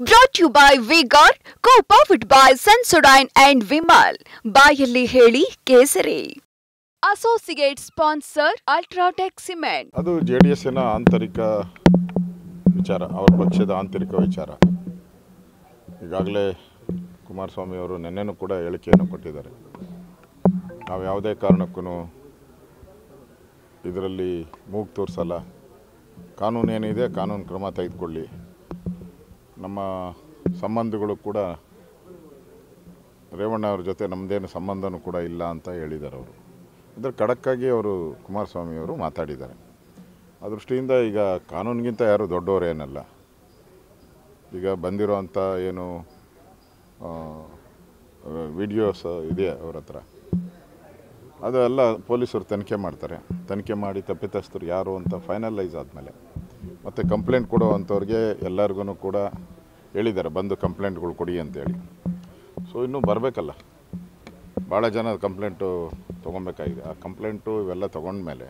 Brought to you by V-Guard, co-powered by Sensodyne and Vimal. ಬಾಯಲ್ಲಿ ಹೇಳಿ ಕೇಸರಿ. Associate sponsor Ultratech Cement. ಅದು ಜೆಡಿಎಸ್ನ ಆಂತರಿಕ ವಿಚಾರ, ಅವರ ಪಕ್ಷದ ಆಂತರಿಕ ವಿಚಾರ. ಈಗಾಗಲೇ ಕುಮಾರಸ್ವಾಮಿ ಅವರು ನಿನ್ನೆನೂ ಕೂಡ ಹೇಳಿಕೆಯನ್ನು ಕೊಟ್ಟಿದ್ದಾರೆ. ನಾವು ಯಾವುದೇ ಕಾರಣಕ್ಕೂ ಇದರಲ್ಲಿ ಮೂಗು ತೋರಿಸಲ್ಲ. ಕಾನೂನು ಏನಿದೆ ಕಾನೂನು ಕ್ರಮ ತೆಗೆದುಕೊಳ್ಳಿ. ನಮ್ಮ ಸಂಬಂಧಗಳು ಕೂಡ ರೇವಣ್ಣ ಅವ್ರ ಜೊತೆ ನಮ್ಮದೇನು ಸಂಬಂಧನೂ ಕೂಡ ಇಲ್ಲ ಅಂತ ಹೇಳಿದ್ದಾರೆ ಅವರು. ಇದರ ಖಡಕ್ಕಾಗಿ ಅವರು ಕುಮಾರಸ್ವಾಮಿ ಅವರು ಮಾತಾಡಿದ್ದಾರೆ. ಆ ದೃಷ್ಟಿಯಿಂದ ಈಗ ಕಾನೂನಿಗಿಂತ ಯಾರು ದೊಡ್ಡವರೇನಲ್ಲ. ಈಗ ಬಂದಿರೋವಂಥ ಏನು ವಿಡಿಯೋಸ್ ಇದೆ ಅವ್ರ ಹತ್ರ, ಅದೆಲ್ಲ ಪೊಲೀಸರು ತನಿಖೆ ಮಾಡ್ತಾರೆ. ತನಿಖೆ ಮಾಡಿ ತಪ್ಪಿತಸ್ಥರು ಯಾರು ಅಂತ ಫೈನಲೈಸ್ ಆದಮೇಲೆ ಮತ್ತು ಕಂಪ್ಲೇಂಟ್ ಕೊಡುವಂಥವ್ರಿಗೆ ಎಲ್ಲರಿಗೂ ಕೂಡ ಹೇಳಿದ್ದಾರೆ ಬಂದು ಕಂಪ್ಲೇಂಟ್ಗಳು ಕೊಡಿ ಅಂತೇಳಿ. ಸೊ ಇನ್ನೂ ಬರಬೇಕಲ್ಲ, ಭಾಳ ಜನ ಕಂಪ್ಲೇಂಟು ತೊಗೊಬೇಕಾಗಿದೆ. ಆ ಕಂಪ್ಲೇಂಟು ಇವೆಲ್ಲ ತೊಗೊಂಡ್ಮೇಲೆ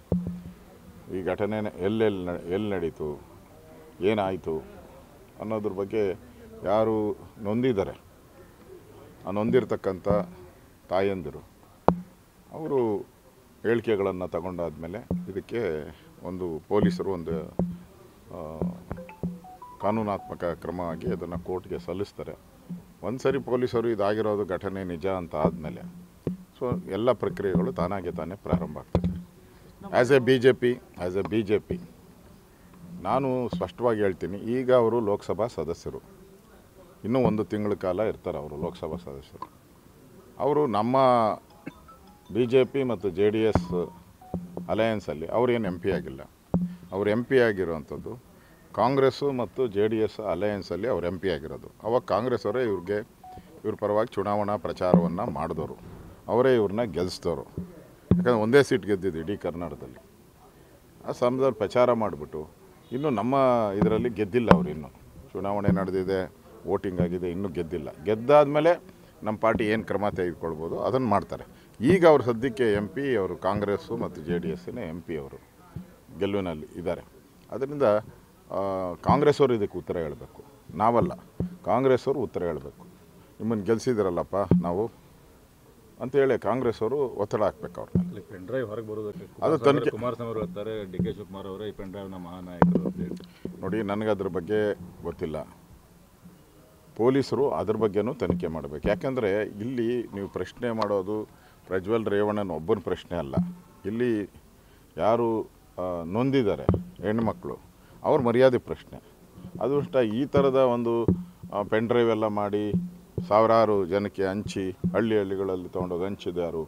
ಈ ಘಟನೆ ಎಲ್ಲಿ ನಡೀತು, ಏನಾಯಿತು ಅನ್ನೋದ್ರ ಬಗ್ಗೆ ಯಾರು ನೊಂದಿದ್ದಾರೆ, ಆ ನೊಂದಿರ್ತಕ್ಕಂಥ ತಾಯಂದಿರು ಅವರು ಹೇಳಿಕೆಗಳನ್ನು ತಗೊಂಡಾದಮೇಲೆ ಇದಕ್ಕೆ ಒಂದು ಪೊಲೀಸರು ಒಂದು ಕಾನೂನಾತ್ಮಕ ಕ್ರಮವಾಗಿ ಅದನ್ನು ಕೋರ್ಟ್ಗೆ ಸಲ್ಲಿಸ್ತಾರೆ. ಒಂದು ಸರಿ ಪೊಲೀಸರು ಇದಾಗಿರೋದು ಘಟನೆ ನಿಜ ಅಂತ ಆದಮೇಲೆ ಸೊ ಎಲ್ಲ ಪ್ರಕ್ರಿಯೆಗಳು ತಾನೇ ಪ್ರಾರಂಭ ಆಗ್ತದೆ. As A B J P ನಾನು ಸ್ಪಷ್ಟವಾಗಿ ಹೇಳ್ತೀನಿ, ಈಗ ಅವರು ಲೋಕಸಭಾ ಸದಸ್ಯರು, ಇನ್ನೂ 1 ತಿಂಗಳ ಕಾಲ ಇರ್ತಾರೆ ಅವರು ಲೋಕಸಭಾ ಸದಸ್ಯರು. ಅವರು ನಮ್ಮ ಬಿ ಜೆ ಪಿ ಮತ್ತು ಜೆ ಡಿ ಎಸ್ ಅಲಯನ್ಸಲ್ಲಿ ಅವರೇನು ಎಂ ಪಿ ಆಗಿಲ್ಲ. ಅವರು ಎಂ ಪಿ ಆಗಿರುವಂಥದ್ದು ಕಾಂಗ್ರೆಸ್ಸು ಮತ್ತು ಜೆ ಡಿ ಎಸ್ ಅಲಯನ್ಸಲ್ಲಿ ಅವ್ರು ಎಂ ಪಿ ಆಗಿರೋದು. ಅವಾಗ ಕಾಂಗ್ರೆಸ್ ಅವರೇ ಇವ್ರ ಪರವಾಗಿ ಚುನಾವಣಾ ಪ್ರಚಾರವನ್ನು ಮಾಡಿದವರು, ಅವರೇ ಇವ್ರನ್ನ ಗೆಲ್ಲಿಸಿದವರು. ಯಾಕಂದರೆ ಒಂದೇ ಸೀಟ್ ಗೆದ್ದಿದ್ದು ಇಡೀ ಕರ್ನಾಟಕದಲ್ಲಿ. ಆ ಸಮಯದಲ್ಲಿ ಪ್ರಚಾರ ಮಾಡಿಬಿಟ್ಟು ಇನ್ನೂ ನಮ್ಮ ಇದರಲ್ಲಿ ಗೆದ್ದಿಲ್ಲ ಅವರು. ಇನ್ನೂ ಚುನಾವಣೆ ನಡೆದಿದೆ, ವೋಟಿಂಗ್ ಆಗಿದೆ, ಇನ್ನೂ ಗೆದ್ದಿಲ್ಲ. ಗೆದ್ದಾದಮೇಲೆ ನಮ್ಮ ಪಾರ್ಟಿ ಏನು ಕ್ರಮ ತೆಗೆದುಕೊಳ್ಬೋದು ಅದನ್ನು ಮಾಡ್ತಾರೆ. ಈಗ ಅವರು ಸದ್ಯಕ್ಕೆ ಎಂ ಪಿ ಅವರು ಕಾಂಗ್ರೆಸ್ಸು ಮತ್ತು ಜೆ ಡಿ ಎಸ್ಸಿನ ಎಂ ಪಿ ಅವರು ಗೆಲುವಿನಲ್ಲಿ ಇದ್ದಾರೆ. ಅದರಿಂದ ಕಾಂಗ್ರೆಸ್ ಅವರು ಇದಕ್ಕೆ ಉತ್ತರ ಹೇಳಬೇಕು, ನಾವಲ್ಲ. ಕಾಂಗ್ರೆಸ್ ಅವರು ಉತ್ತರ ಹೇಳಬೇಕು. ನಿಮ್ಮನ್ನು ಗೆಲ್ಲಿಸಿದ್ರಲ್ಲಪ್ಪ ನಾವು ಅಂತೇಳಿ ಕಾಂಗ್ರೆಸ್ ಅವರು ಒತ್ತಡ ಹಾಕ್ಬೇಕು ಅವ್ರ ಮೇಲೆ. ಪೆನ್ ಡ್ರೈವ್ ಹೊರಗೆ ಬರೋದಕ್ಕೆ ಅದು ತನಿಖೆ ಕುಮಾರಸ್ವಾಮಿ ಅವರು ಹೇಳ್ತಾರೆ, ಡಿ ಕೆ ಶಿವಕುಮಾರ್ ಅವರೇ ಈ ಪೆನ್ ಡ್ರೈವ್ನ ಮಹಾನಾಯಕರು ಅಂತ ಹೇಳಿ. ನೋಡಿ, ನನಗೆ ಅದ್ರ ಬಗ್ಗೆ ಗೊತ್ತಿಲ್ಲ. ಪೊಲೀಸರು ಅದ್ರ ಬಗ್ಗೆನೂ ತನಿಖೆ ಮಾಡಬೇಕು. ಯಾಕಂದರೆ ಇಲ್ಲಿ ನೀವು ಪ್ರಶ್ನೆ ಮಾಡೋದು ಪ್ರಜ್ವಲ್ ರೇವಣ್ಣನ ಒಬ್ಬನ ಪ್ರಶ್ನೆ ಅಲ್ಲ. ಇಲ್ಲಿ ಯಾರು ನೊಂದಿದ್ದಾರೆ ಹೆಣ್ಮಕ್ಳು ಅವ್ರ ಮರ್ಯಾದೆ ಪ್ರಶ್ನೆ. ಅದು ಅಷ್ಟ ಈ ಥರದ ಒಂದು ಪೆನ್ ಡ್ರೈವ್ ಎಲ್ಲ ಮಾಡಿ ಸಾವಿರಾರು ಜನಕ್ಕೆ ಹಂಚಿ ಹಳ್ಳಿಗಳಲ್ಲಿ ತೊಗೊಂಡೋಗಿ ಹಂಚಿದಾರು.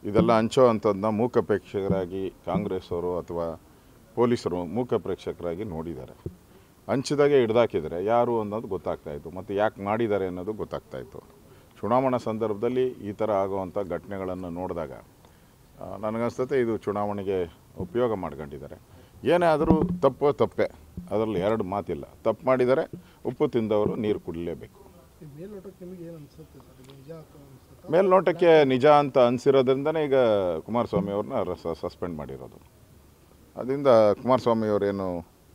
ಇದೆಲ್ಲ ಹಂಚೋ ಅಂಥದ್ದನ್ನ ಮೂಕ ಪ್ರೇಕ್ಷಕರಾಗಿ ಕಾಂಗ್ರೆಸ್ ಅವರು ಅಥವಾ ಪೊಲೀಸರು ಮೂಕ ಪ್ರೇಕ್ಷಕರಾಗಿ ನೋಡಿದ್ದಾರೆ. ಹಂಚಿದಾಗೆ ಹಿಡ್ದಾಕಿದ್ದಾರೆ ಯಾರು ಅನ್ನೋದು ಗೊತ್ತಾಗ್ತಾಯಿತ್ತು, ಮತ್ತು ಯಾಕೆ ಮಾಡಿದ್ದಾರೆ ಅನ್ನೋದು ಗೊತ್ತಾಗ್ತಾಯಿತ್ತು. ಚುನಾವಣಾ ಸಂದರ್ಭದಲ್ಲಿ ಈ ಥರ ಆಗುವಂಥ ಘಟನೆಗಳನ್ನು ನೋಡಿದಾಗ ನನಗನ್ಸ್ತತೆ ಇದು ಚುನಾವಣೆಗೆ ಉಪಯೋಗ ಮಾಡ್ಕೊಂಡಿದ್ದಾರೆ. ಏನೇ ಆದರೂ ತಪ್ಪೇ, ಅದರಲ್ಲಿ 2 ಮಾತಿಲ್ಲ. ತಪ್ಪು ಮಾಡಿದರೆ ಉಪ್ಪು ತಿಂದವರು ನೀರು ಕುಡಿಲೇಬೇಕು. ಮೇಲ್ನೋಟಕ್ಕೆ ನಿಜ ಅಂತ ಅನಿಸಿರೋದ್ರಿಂದನೇ ಈಗ ಕುಮಾರಸ್ವಾಮಿ ಅವ್ರನ್ನ ಸಸ್ಪೆಂಡ್ ಮಾಡಿರೋದು. ಅದರಿಂದ ಕುಮಾರಸ್ವಾಮಿ ಅವರೇನು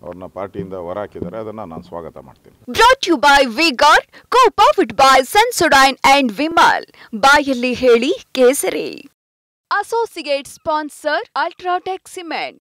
ಅವ್ರನ್ನ ಪಾರ್ಟಿಯಿಂದ ಹೊರಹಾಕಿದ್ದಾರೆ, ಅದನ್ನು ನಾನು ಸ್ವಾಗತ ಮಾಡ್ತೀನಿ. Brought to you by V-Guard, co-powered by Sensodyne and Vimal. ಬಾಯಲ್ಲಿ ಹೇಳಿ ಕೇಸರಿ. Associate sponsor Ultratech Cement.